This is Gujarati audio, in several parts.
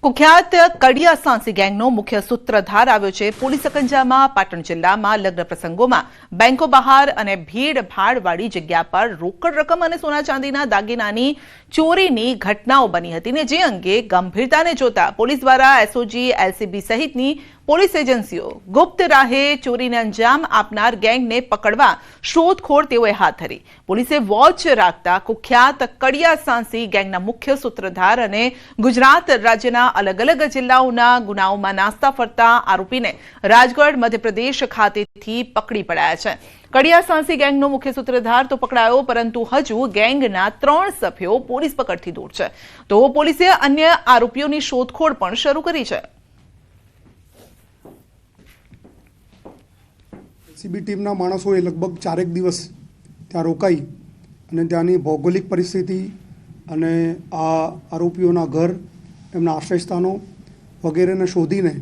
કુખ્યાત કડિયા સાંસી ગેંગનો મુખ્ય સૂત્રધાર આવ્યો છે પોલીસ સકંજામાં। પાટણ જિલ્લામાં લગ્ન પ્રસંગોમાં બેંકો બહાર અને ભીડભાડવાળી જગ્યા પર રોકડ રકમ અને સોના ચાંદીના દાગીનાની ચોરીની ઘટનાઓ બની હતી ને જે અંગે ગંભીરતાને જોતા પોલીસ દ્વારા એસઓજી, એલસીબી સહિતની પોલીસ એજન્સીઓ ગુપ્ત રાહે ચોરીને અંજામ આપનાર ગેંગને પકડવા શોધખોળ તેઓએ હાથ ધરી। પોલીસે વોચ રાખતા કુખ્યાત કડિયા સાંસી ગેંગના મુખ્ય સૂત્રધાર અને ગુજરાત રાજ્યના अलग अलग जिल्लाओना गुनाओमां नास्ता फरता आरोपीने राजगढ़ मध्यप्रदेश खातेथी पकड़ी पड़ाया छे। कडिया सांसी गैंगनो मुख्य सूत्रधार तो पकड़ायो परंतु हजू गैंगना 3 सभ्यो पोलीस पकड़थी दूर छे तो पोलीसे अन्य आरोपीओनी शोधखोळ पण शरू करी छे। सीबी टीमना माणसोए लगभग 4 दिवस त्यां रोकाई अने त्यानी भौगोलिक परिस्थिति अने आ आरोपीओना घर एमना आश्रयस्थानों वगैरह ने शोधीने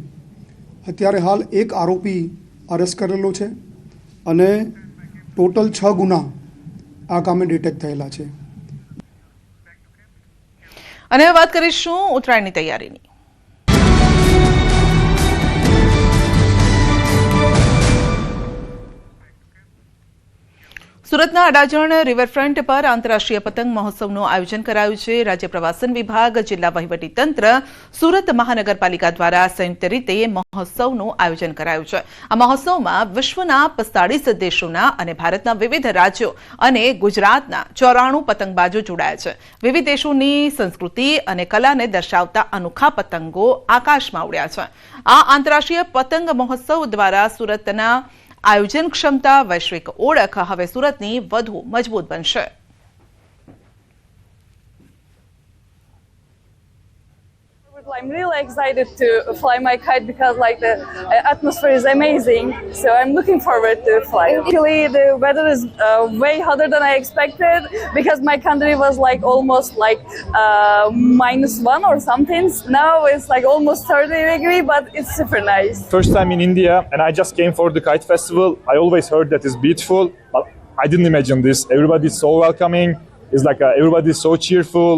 अत्यारे हाल एक आरोपी अरेस्ट करेलो छे अने टोटल 6 गुना आ कामे डिटेक्ट थयेला छे। अने वात करीशुं उत्तरायणनी तैयारीनी। सूरतना अडाजण रिवरफ्रंट पर आंतरराष्ट्रीय पतंग महोत्सवનું આયોજન કરાયું છે। રાજ્ય પ્રવાસન વિભાગ, જિલ્લા વહીવટી તંત્ર, સુરત મહાનગરપાલિકા દ્વારા સંયુક્ત રીતે મહોત્સવનું આયોજન કરાયું છે। આ મહોત્સવમાં વિશ્વના 45 દેશોના અને ભારતના વિવિધ રાજ્યો અને ગુજરાતના 94 પતંગબાજો જોડાયા છે। વિવિધ દેશોની સંસ્કૃતિ અને કલાને દર્શાવતા અનોખા પતંગો આકાશમાં ઉડ્યા છે। આ આંતરરાષ્ટ્રીય પતંગ મહોત્સવ દ્વારા સુરતના आयोजन क्षमता वैश्विक ओळख हवे सूरतनी वधु मजबूत बनशे। I'm really excited to fly my kite because the atmosphere is amazing, so I'm looking forward to fly. Actually, the weather is way hotter than I expected because my country was almost -1 or something. Now it's almost 30 degrees, but it's super nice. First time in India, and I just came for the kite festival. I always heard that it's beautiful, but I didn't imagine this. Everybody is so welcoming. It's everybody is so cheerful.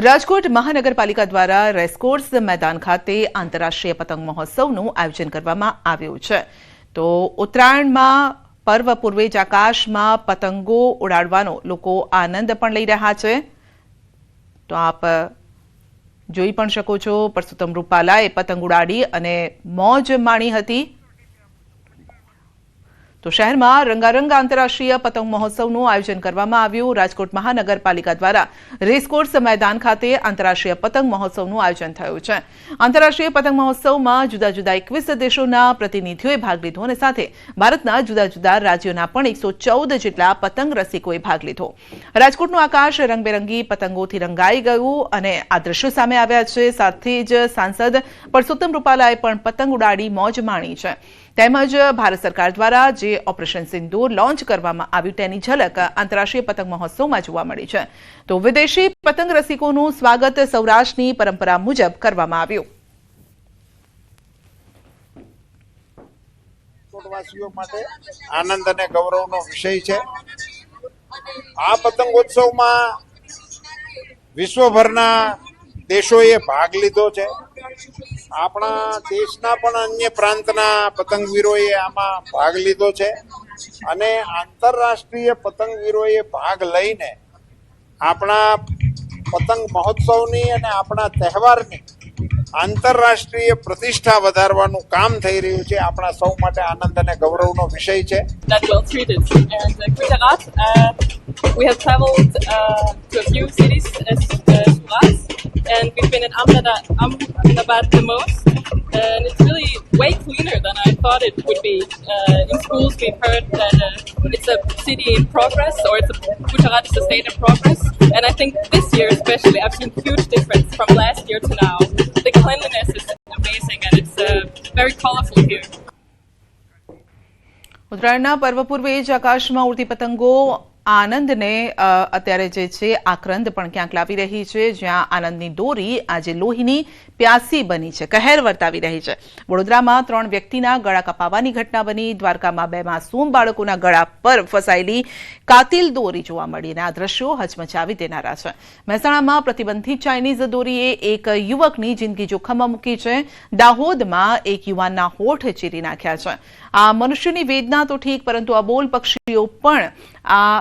Rajkot મહાનગરપાલિકા દ્વારા રેસકોર્સ મેદાન ખાતે આંતરરાષ્ટ્રીય પતંગ મહોત્સવનું આયોજન કરવામાં આવ્યું છે। તો ઉત્તરાયણમાં પર્વ પૂર્વે જ આકાશમાં પતંગો ઉડાડવાનો લોકો આનંદ પણ લઈ રહ્યા છે। તો આપ જોઈ પણ શકો છો પરસોત્તમ રૂપાલાએ પતંગ ઉડાડી અને મોજ માણી હતી। તો શહેરમાં રંગારંગ આંતરરાષ્ટ્રીય પતંગ મહોત્સવનું આયોજન કરવામાં આવ્યું। રાજકોટ મહાનગરપાલિકા દ્વારા રેસકોર્સ મેદાન ખાતે આંતરરાષ્ટ્રીય પતંગ મહોત્સવનું આયોજન થયું છે। આંતરરાષ્ટ્રીય પતંગ મહોત્સવમાં જુદા જુદા 21 દેશોના પ્રતિનિધિઓએ ભાગ લીધો અને સાથે ભારતના જુદા જુદા રાજ્યોના પણ 114 જેટલા પતંગ રસિકોએ ભાગ લીધો। રાજકોટનું આકાશ રંગબેરંગી પતંગોથી રંગાઈ ગયું અને આ દ્રશ્યો સામે આવ્યા છે। સાથે જ સાંસદ પરસોત્તમ રૂપાલાએ પણ પતંગ ઉડાડી મોજ માણી છે। તેમજ ભારત સરકાર દ્વારા જે ઓપરેશન સિંદૂર લોન્ચ કરવામાં આવ્યું તેની ઝલક આંતરરાષ્ટ્રીય પતંગ મહોત્સવમાં જોવા મળી છે। તો વિદેશી પતંગ રસિકોનું સ્વાગત સૌરાષ્ટ્રની પરંપરા મુજબ કરવામાં આવ્યું। દેશવાસીઓ માટે આનંદ અને ગૌરવનો વિષય છે। આ પતંગોત્સવમાં વિશ્વભરના દેશોએ ભાગ લીધો છે। આપણા દેશના પણ અન્ય પ્રાંતના પતંગવીરોએ આમાં ભાગ લીધો છે અને આંતરરાષ્ટ્રીય પતંગવીરોએ ભાગ લઈને આપણા પતંગ મહોત્સવની અને આપણા તહેવારની આંતરરાષ્ટ્રીય પ્રતિષ્ઠા વધારવાનું કામ થઈ રહ્યું છે। આપણા સૌ માટે આનંદ અને ગૌરવનો વિષય છે। We have traveled to a few cities as Surat, and we've been in Ahmedabad the most, and it's really way cleaner than I thought it would be. In schools we've heard that it's a city in progress, or Gujarat is a state in progress, and I think this year especially I've seen huge difference from last year to now. The cleanliness is amazing and it's very colorful here. ઉત્તરાયણના પર્વ પૂર્વે જ આકાશમાં ઉડતી પતંગો આનંદને અત્યારે જે છે આક્રંદ પણ ક્યાંક લાવી રહી છે, જ્યાં આનંદની દોરી આજે લોહીની પ્યાસી બની છે, કહેર વર્તાવી રહી છે. વડોદરામાં 3 વ્યક્તિના ગળા કપાવાની ઘટના બની. દ્વારકામાં 2 માસૂમ બાળકોના ગળા પર ફસાયેલી કાતિલ દોરી જોવા મળી અને આ દ્રશ્યો હચમચાવી દેનારા છે. મહેસાણામાં પ્રતિબંધિત ચાઇનીઝ દોરીએ એક યુવકની જિંદગી જોખમમાં મૂકી છે. દાહોદમાં એક યુવાનના હોઠ ચીરી નાખ્યા છે. આ મનુષ્યની વેદના તો ઠીક, પરંતુ અબોલ પક્ષીઓ પણ આ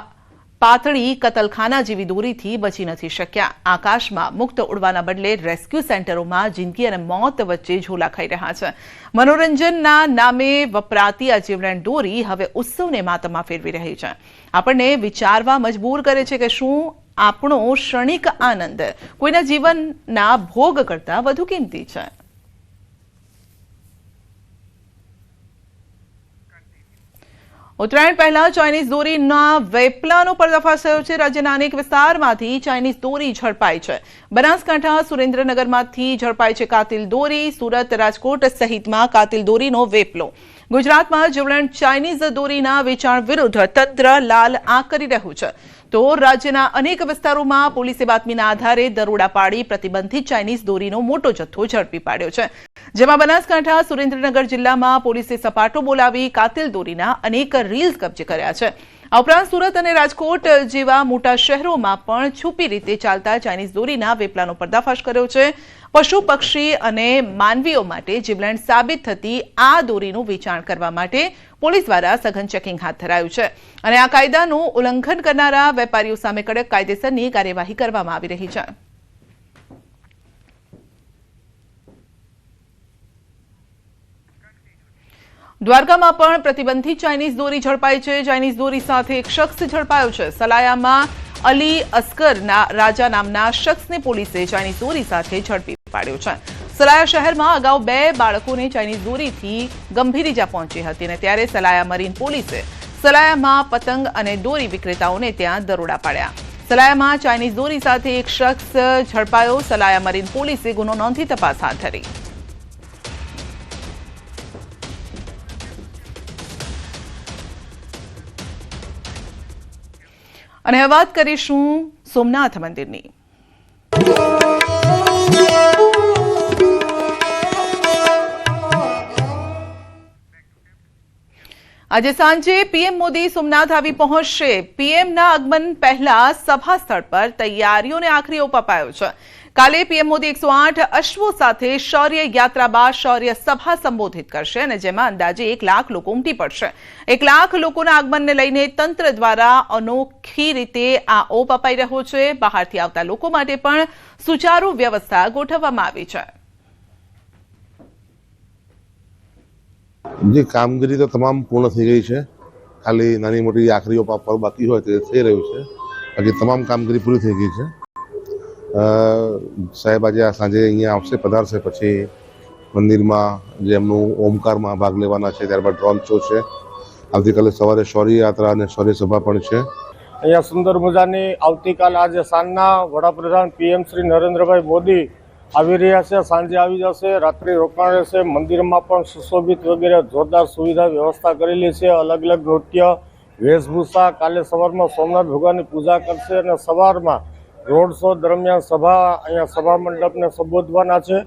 પાતળી કતલખાના જેવી દોરીથી બચી નથી શક્યા. આકાશમાં મુક્ત ઉડવાના બદલે રેસ્ક્યુ સેન્ટરોમાં જિંદગી અને મોત વચ્ચે ઝોલા ખાઈ રહ્યા છે. મનોરંજનના નામે વપરાતી આ જીવલેણ દોરી હવે ઉત્સવને માતમમાં ફેરવી રહી છે. આપણને વિચારવા મજબૂર કરે છે કે શું આપણો ક્ષણિક આનંદ કોઈના જીવનના ભોગ કરતાં વધુ કિંમતી છે. ઉત્તરાયણ પહેલા ચાઇનીઝ દોરીના વેપલાનો પર્દાફાશ થયો છે. રાજ્યના અનેક વિસ્તારમાંથી ચાઇનીઝ દોરી ઝડપાઈ છે. બનાસકાંઠા, સુરેન્દ્રનગરમાંથી ઝડપાઈ છે કાતિલ દોરી. સુરત, રાજકોટ સહિતમાં કાતિલ દોરીનો વેપલો. ગુજરાતમાં જીવલેણ ચાઇનીઝ દોરીના વેચાણ વિરુદ્ધ તંત્ર લાલ આંખ કરી રહ્યું છે, તો રાજ્યના અનેક વિસ્તારોમાં પોલીસે બાતમીના આધારે દરોડા પાડી પ્રતિબંધિત ચાઇનીઝ દોરીનો મોટો જથ્થો ઝડપી પાડ્યો છે. જેમાં બનાસકાંઠા, સુરેન્દ્રનગર જિલ્લામાં પોલીસે સપાટો બોલાવી કાતિલ દોરીના અનેક રીલ્સ કબજે કર્યા છે. આ ઉપરાંત સુરત અને રાજકોટ જેવા મોટા શહેરોમાં પણ છુપી રીતે ચાલતા ચાઇનીઝ દોરીના વેપલાનો પર્દાફાશ કર્યો છે. પશુ, પક્ષી અને માનવીઓ માટે જીવલેણ સાબિત થતી આ દોરીનું વેચાણ કરવા માટે પોલીસ દ્વારા સઘન ચેકિંગ હાથ ધરાયું છે અને આ કાયદાનું ઉલ્લંઘન કરનારા વેપારીઓ સામે કડક કાયદેસરની કાર્યવાહી કરવામાં આવી રહી છે. દ્વારકામાં પણ પ્રતિબંધિત ચાઇનીઝ દોરી ઝડપાઈ છે. ચાઇનીઝ દોરી સાથે એક શખ્સ ઝડપાયો છે. સલાયામાં અલી અસ્કરના રાજા નામના શખ્સને પોલીસે ચાઇનીઝ દોરી સાથે ઝડપી પાડ્યો છે. સલાયા શહેરમાં અગાઉ 2 બાળકોને ચાઇનીઝ દોરીથી ગંભીર ઈજા પહોંચી હતી અને ત્યારે સલાયા મરીન પોલીસે સલાયામાં પતંગ અને દોરી વિક્રેતાઓને ત્યાં દરોડા પાડ્યા. સલાયામાં ચાઇનીઝ દોરી સાથે એક શખ્સ ઝડપાયો. સલાયા મરીન પોલીસે ગુનો નોંધી તપાસ હાથ ધરી. અને હવે વાત કરીશું સોમનાથ મંદિરની. આજે સાંજે પીએમ મોદી સોમનાથ આવી પહોંચશે. પીએમના આગમન પહેલા સભા સ્થળ પર તૈયારીઓને આખરી ઓપ અપાયો છે. કાલે પીએમ મોદી 108 અશ્વો સાથે શૌર્ય યાત્રા બાદ શૌર્ય સભા સંબોધિત કરશે અને જેમાં અંદાજે 1 લાખ લોકો ઉમટી પડશે. 1 લાખ લોકોના આગમનને લઈને તંત્ર દ્વારા અનોખી રીતે આ ઓપ અપાઈ રહ્યો છે. બહારથી આવતા લોકો માટે પણ સુચારુ વ્યવસ્થા ગોઠવવામાં આવી છે. જે કામગીરી તો તમામ પૂર્ણ થઈ ગઈ છે. ખાલી નાની મોટી આખરી ઓપ આપવાનું બાકી હોય તે થઈ રહ્યું છે. બાકી તમામ કામગીરી પૂરી થઈ ગઈ છે. સાહેબ આજે સાંજે અહીંયા આવશે, પધારશે, પછી મંદિરમાં જે એમનું ઓમકારમાં ભાગ લેવાના છે, ત્યારબાદ ડ્રોન શો છે. આવતીકાલે સવારે શૌર્ય યાત્રા અને શૌર્ય સભા પણ છે. અહીંયા સુંદર મજાની આવતીકાલે આજે સાંજના વડાપ્રધાન પીએમ શ્રી નરેન્દ્રભાઈ મોદી આવી રહ્યા છે. સાંજે આવી જશે, રાત્રિ રોકાણ રહેશે. મંદિરમાં પણ સુશોભિત વગેરે જોરદાર સુવિધા વ્યવસ્થા કરેલી છે. અલગ અલગ નૃત્ય, વેશભૂષા. કાલે સવારમાં સોમનાથ ભગવાનની પૂજા કરશે અને સવારમાં રોડ શો દરમિયાન સભા અહીંયા સભા મંડપને સંબોધવાના છે.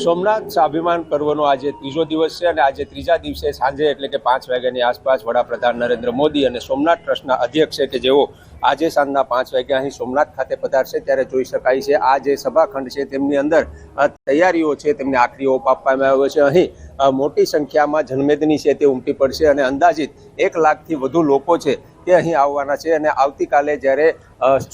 સોમનાથ સ્વાભિમાન પર્વનો આજે 3જો દિવસ છે અને આજે 3જા દિવસે સાંજે એટલે કે 5 વાગ્યાની આસપાસ વડાપ્રધાન નરેન્દ્ર મોદી અને સોમનાથ ટ્રસ્ટના અધ્યક્ષ છે કે જેઓ આજે સાંજના 5 વાગ્યા અહીં સોમનાથ ખાતે પધારશે ત્યારે જોઈ શકાય છે આ જે સભાખંડ છે તેમની અંદર તૈયારીઓ છે તેમને આખરી ઓપ આપવામાં આવ્યો છે. અહીં મોટી સંખ્યામાં જનમેદની છે તે ઉમટી પડશે અને અંદાજિત 1 લાખથી વધુ લોકો છે તે અહીં આવવાના છે અને આવતીકાલે જ્યારે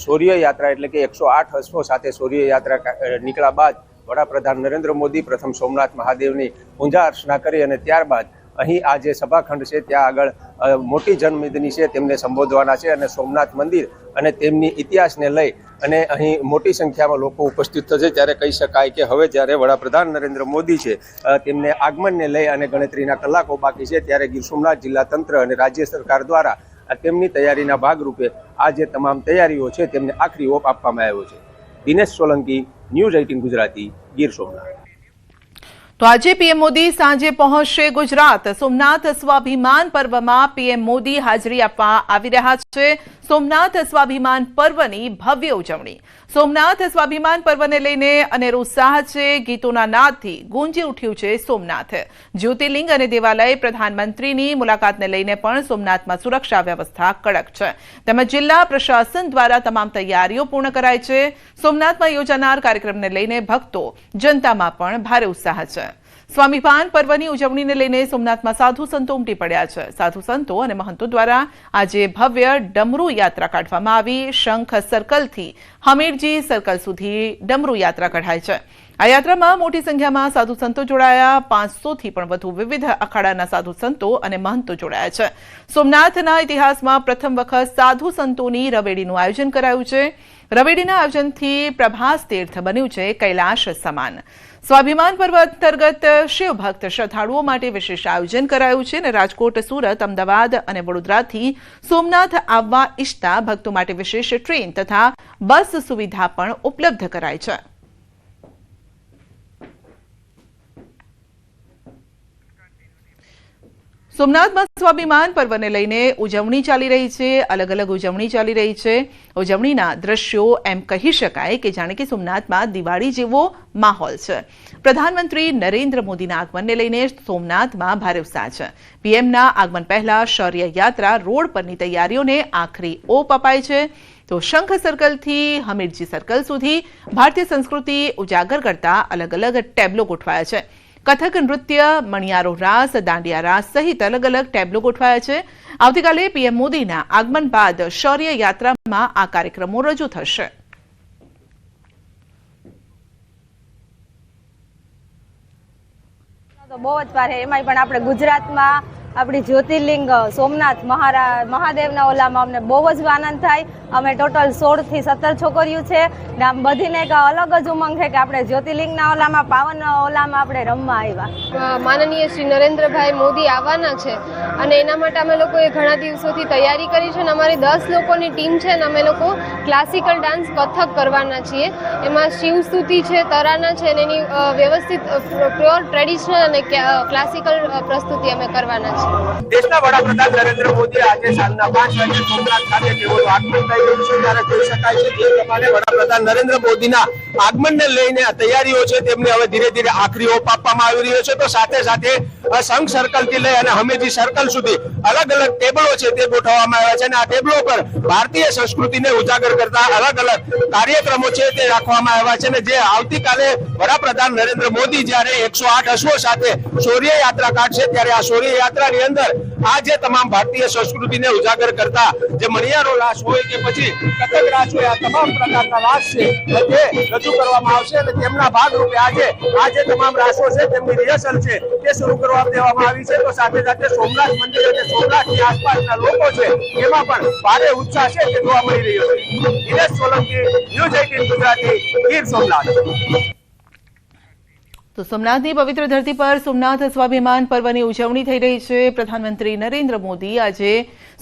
શૌર્ય યાત્રા એટલે કે 108 અશ્વો સાથે શૌર્ય યાત્રા નીકળ્યા બાદ વડાપ્રધાન નરેન્દ્ર મોદી પ્રથમ સોમનાથ મહાદેવની પૂજા અર્ચના કરી અને ત્યારબાદ અહીં આ જે સભાખંડ છે ત્યાં આગળ મોટી જનમેદની છે તેમને સંબોધવાના છે અને સોમનાથ મંદિર અને તેમની ઇતિહાસને લઈ અને અહીં મોટી સંખ્યામાં લોકો ઉપસ્થિત થશે. ત્યારે કહી શકાય કે હવે જ્યારે વડાપ્રધાન નરેન્દ્ર મોદી છે તેમને આગમનને લઈ અને ગણતરીના કલાકો બાકી છે ત્યારે ગીર સોમનાથ જિલ્લા તંત્ર અને રાજ્ય સરકાર દ્વારા તેમની તૈયારીના ભાગરૂપે આ જે તમામ તૈયારીઓ છે તેમને આખરી ઓપ આપવામાં આવ્યો છે. દિનેશ સોલંકી, ન્યૂઝ 18 ગુજરાતી, ગીર સોમનાથ. તો આજે પીએમ મોદી સાંજે પહોંચશે ગુજરાત. સોમનાથ સ્વાભિમાન પર્વમાં પીએમ મોદી હાજરી આપવા આવી રહ્યા છે. છે સોમનાથ સ્વાભિમાન પર્વની ભવ્ય ઉજવણી। સોમનાથ સ્વાભિમાન પર્વને લઈને અનેરો ઉત્સાહ છે। ગીતોના નાદથી ગુંજી ઉઠ્યું છે સોમનાથ। જ્યોતિર્લિંગ અને દેવાલય પ્રધાનમંત્રીની મુલાકાતને લઈને પણ સોમનાથમાં સુરક્ષા વ્યવસ્થા કડક છે, તેમજ જિલ્લા પ્રશાસન દ્વારા તમામ તૈયારીઓ પૂર્ણ કરાઈ છે। સોમનાથમાં યોજાનાર કાર્યક્રમને લઈને ભક્તો જનતામાં પણ ભારે ઉત્સાહ છે। સ્વાભિમાન પર્વની ઉજવણીને લઈને સોમનાથમાં સાધુ સંતો ઉમટી પડ્યા છે। સાધુ સંતો અને મહંતો દ્વારા આજે ભવ્ય ડમરૂ યાત્રા કાઢવામાં આવી। શંખ સર્કલથી હમીરજી સર્કલ સુધી ડમરૂ યાત્રા કઢાય છે। આ યાત્રામાં મોટી સંખ્યામાં સાધુ સંતો જોડાયા। 500થી પણ વધુ વિવિધ અખાડાના સાધુ સંતો અને મહંતો જોડાયા છે। સોમનાથના ઇતિહાસમાં પ્રથમ વખત સાધુ સંતોની રવેડીનું આયોજન કરાયું છે। રવેડીના આયોજનથી પ્રભાસ તીર્થ બન્યું છે કૈલાશ સમાન। સ્વાભિમાન પર્વ અંતર્ગત શિવભક્ત શ્રદ્ધાળુઓ માટે વિશેષ આયોજન કરાયું છે અને રાજકોટ, સુરત, અમદાવાદ અને વડોદરાથી સોમનાથ આવવા ઈચ્છતા ભક્તો માટે વિશેષ ટ્રેન તથા બસ સુવિધા પણ ઉપલબ્ધ કરાઈ છે। સોમનાથમાં સ્વાભિમાન પર્વને લઈને ઉજવણી ચાલી રહી છે। અલગ અલગ ઉજવણી ચાલી રહી છે। ઉજવણીના દ્રશ્યો એમ કહી શકાય કે જાણે કે સોમનાથમાં દિવાળી જેવો માહોલ છે। પ્રધાનમંત્રી નરેન્દ્ર મોદીના આગમનને લઈને સોમનાથમાં ભારે ઉત્સાહ છે। પીએમના આગમન પહેલા શૌર્ય યાત્રા રોડ પરની તૈયારીઓને આખરી ઓપ અપાય છે। તો શંખ સર્કલથી હમીરજી સર્કલ સુધી ભારતીય સંસ્કૃતિ ઉજાગર કરતા અલગ અલગ ટેબ્લો ગોઠવાયા છે। કથક નૃત્ય, મણિયારો રાસ, દાંડિયા રાસ સહિત અલગ અલગ ટેબ્લો ગોઠવાયા છે। આવતીકાલે પીએમ મોદીના આગમન બાદ શૌર્ય યાત્રામાં આ કાર્યક્રમો રજૂ થશે। તો બહુ જ ભારે, એમાંય પણ આપણે ગુજરાતમાં આપણી જ્યોતિર્લિંગ સોમનાથ મહાદેવના ઓલામાં અમને બહુ જ આનંદ થાય। અમે ટોટલ 16 થી 17 છોકરીઓ છે ને આમ બધીને એક અલગ જ ઉમંગ છે કે આપણે જ્યોતિર્લિંગના ઓલામાં પાવન ઓલામાં આપણે રમવા આવ્યા। માનનીય શ્રી નરેન્દ્રભાઈ મોદી આવવાના છે અને એના માટે અમે લોકોએ ઘણા દિવસોથી તૈયારી કરી છે અને અમારી 10 લોકોની ટીમ છે અને અમે લોકો ક્લાસિકલ ડાન્સ કથક કરવાના છીએ। એમાં શિવસ્તુતિ છે, તરાના છે અને એની વ્યવસ્થિત પ્યોર ટ્રેડિશનલ અને ક્લાસિકલ પ્રસ્તુતિ અમે કરવાના છીએ। દેશના વડાપ્રધાન નરેન્દ્ર મોદી આજે સાંજના 5 વાગે સોમનાથ ખાતે તેઓનું આગમન થઈ રહ્યું છે। ત્યારે જોઈ શકાય છે જે પ્રમાણે વડાપ્રધાન નરેન્દ્ર મોદીના આગમનને લઈને તૈયારીઓ છે તેમને હવે ધીરે ધીરે આખરી ઓપ આપવામાં આવી રહ્યો છે। તો સાથે સાથે શંખ સર્કલ થી લઈ અને હમીરજી સર્કલ સુધી અલગ અલગ ટેબલો છે તે ગોઠવવામાં આવ્યા છે અને આ ટેબલો પર ભારતીય સંસ્કૃતિને ઉજાગર કરતા અલગ અલગ કાર્યક્રમો છે તે રાખવામાં આવ્યા છે અને જે આવતીકાલે વડાપ્રધાન નરેન્દ્ર મોદી જ્યારે 108 અશ્વો સાથે શૌર્ય યાત્રા કાઢશે ત્યારે આ શૌર્ય યાત્રાની અંદર આ જે તમામ ભારતીય સંસ્કૃતિને ઉજાગર કરતા જે મણિયારો રાસ હોય કે પછી કથક રાસ હોય, આ તમામ પ્રકારના રાસ છે તે રજૂ કરવામાં આવશે અને તેમના ભાગરૂપે આજે આ જે તમામ રાસો છે તેમની રિહર્સલ છે તે શરૂ કરવા દેવામાં આવી છે। તો સાથે સાથે સોમનાથ મંદિર અને સોમનાથની આસપાસના લોકો છે એમાં પણ ભારે ઉત્સાહ છે તે જોવા મળી રહ્યો છે। દિનેશ સોલંકી, ન્યૂઝ 18 ગુજરાતી, ગીર સોમનાથ। તો સોમનાથની પવિત્ર ધરતી પર સોમનાથ સ્વાભિમાન પર્વની ઉજવણી થઈ રહી છે। પ્રધાનમંત્રી નરેન્દ્ર મોદી આજે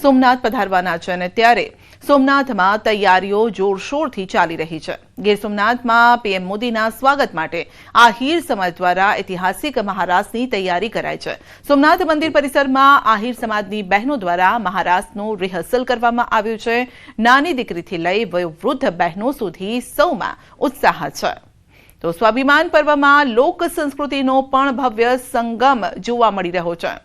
સોમનાથ પધારવાના છે અને ત્યારે સોમનાથમાં તૈયારીઓ જોરશોરથી ચાલી રહી છે। ગીર સોમનાથમાં પીએમ મોદીના સ્વાગત માટે આહિર સમાજ દ્વારા ઐતિહાસિક મહારાસની તૈયારી કરાઈ છે। સોમનાથ મંદિર પરિસરમાં આહિર સમાજની બહેનો દ્વારા મહારાસનું રિહર્સલ કરવામાં આવ્યું છે। નાની દીકરીથી લઈ વયોવૃદ્ધ બહેનો સુધી સૌમાં ઉત્સાહ છે। તો સ્વાભિમાન પર્વમાં લોક સંસ્કૃતિનો પણ ભવ્ય સંગમ જોવા મળી રહ્યો છે।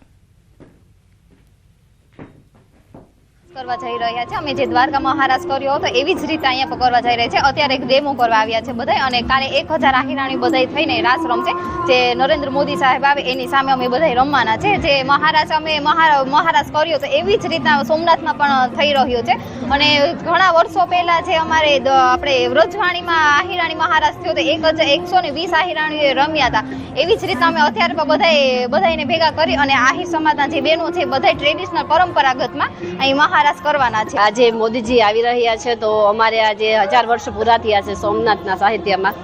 કરવા જઈ રહ્યા છે અમે જે દ્વારકા મહારાજ કર્યો હતો એવી જ રીતે અહીંયા કરવા જઈ રહ્યા છે। અત્યારે એક ડેમો કરવા આવ્યા છે બધા અને કાલે 1000 આહિરાણી બધા થઈને રાસ રમશે। જે નરેન્દ્ર મોદી સાહેબ આવે એની સામે અમે બધા રમવાના છે। જે મહારાજ અમે મહારાજ કર્યો તો એવી જ રીતના સોમનાથમાં પણ થઈ રહ્યો છે અને ઘણા વર્ષો પહેલા જે અમારે આપણે વ્રજવાણીમાં આહિરાણી મહારાજ થયો તો 120 આહિરાણીઓ રમ્યા હતા। એવી જ રીતના અમે અત્યારે પણ બધાને ભેગા કરી અને આહિર સમાજના જે બહેનો છે બધા ટ્રેડિશનલ પરંપરાગતમાં અહીં મહારાજ કરવાના છે। આજે મોદીજી આવી રહ્યા છે તો અમારે આજે 1000 વર્ષ પૂરા થયા છે સોમનાથના સાહિત્યમાં।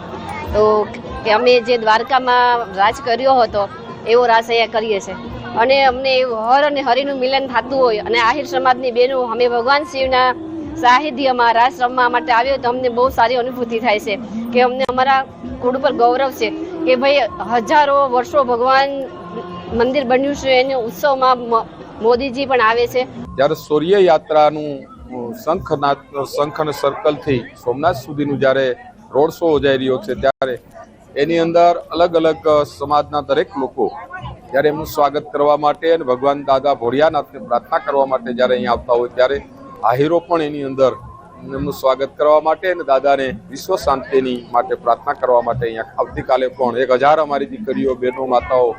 તો કે અમે જે દ્વારકામાં રાજ કર્યો હતો એવો રાસ અહીંયા કરીએ છીએ અને અમને હર અને હરિનું મિલન થતું હોય અને આહિર સમાજની બહેનો અમે ભગવાન શિવના સાહિત્યમાં રાસ રમવા માટે આવ્યો તો અમને બહુ સારી અનુભૂતિ થાય છે કે અમને અમારા કુળ પર ગૌરવ છે કે ભાઈ હજારો વર્ષો ભગવાન મંદિર બન્યું છે એને ઉત્સવમાં મોદીજી પણ આવે છે। જ્યારે શૌર્ય યાત્રાનું શંખ અને સર્કલથી સોમનાથ સુધીનું જ્યારે રોડ શો યોજાઈ રહ્યો છે ત્યારે એની અંદર અલગ અલગ સમાજના દરેક લોકો જ્યારે એમનું સ્વાગત કરવા માટે અને ભગવાન દાદા ભોળિયાનાથને પ્રાર્થના કરવા માટે જ્યારે અહીંયા આવતા હોય ત્યારે આહિરો પણ એની અંદર એમનું સ્વાગત કરવા માટે અને દાદાને વિશ્વ શાંતિની માટે પ્રાર્થના કરવા માટે અહીંયા આવતીકાલે પણ 1000 અમારી દીકરીઓ, બહેનો, માતાઓ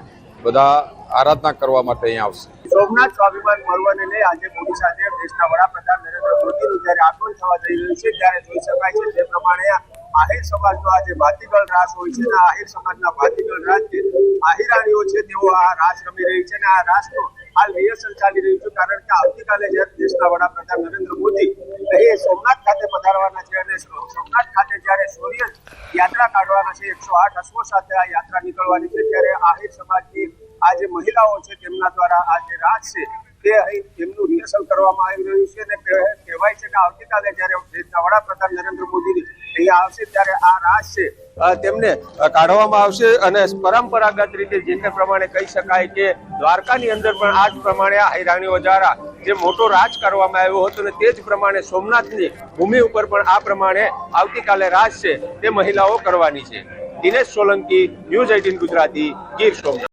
બધા આરાધના કરવા માટે અહીંયા આવશે. સોમનાથ સ્વાભિમાન પર્વને લઈ આજે મોદી સાથે દેશના વડાપ્રધાન નરેન્દ્ર મોદીનું જ્યારે આગમન થવા જઈ રહ્યું છે ત્યારે જોઈ શકાય છે જે પ્રમાણે આહિર સમાજનો આ જે ભાતીગળ રાસ હોય છે ને આહિર સમાજના ભાતીગળ રાસ જે આહિરાણીઓ છે તેઓ આ રાસ રમી રહી છે અને આ રાસનો હાલ રિહર્સલ ચાલી રહ્યું છે કારણ કે આવતીકાલે જ્યારે દેશના વડાપ્રધાન નરેન્દ્ર મોદી એ સોમનાથ ખાતે પધારવાના છે અને સોમનાથ ખાતે જ્યારે શૌર્ય યાત્રા કાઢવાના છે 108 અશ્વો સાથે આ યાત્રા નીકળવાની છે ત્યારે આહિર સમાજની આ જે મહિલાઓ છે તેમના દ્વારા આ જે રાસ છે તે અહીં તેમનું રિહર્સલ કરવામાં આવી રહ્યું છે અને કહેવાય છે કે આવતીકાલે જ્યારે દેશના વડાપ્રધાન નરેન્દ્ર મોદી અહીંયા આવશે ત્યારે આ રાસ છે તેમને કાઢવામાં આવશે અને પરંપરાગત રીતે જે પ્રમાણે કહી શકાય કે દ્વારકાની અંદર પણ આ જ પ્રમાણે આ આહિરાણીઓ દ્વારા જે મોટો રાજ કરવામાં આવ્યો હતો અને તે જ પ્રમાણે સોમનાથની ભૂમિ ઉપર પણ આ પ્રમાણે આવતીકાલે રાજ છે તે મહિલાઓ કરવાની છે. દિનેશ સોલંકી, ન્યૂઝ 18 ગુજરાતી, ગીર સોમનાથ.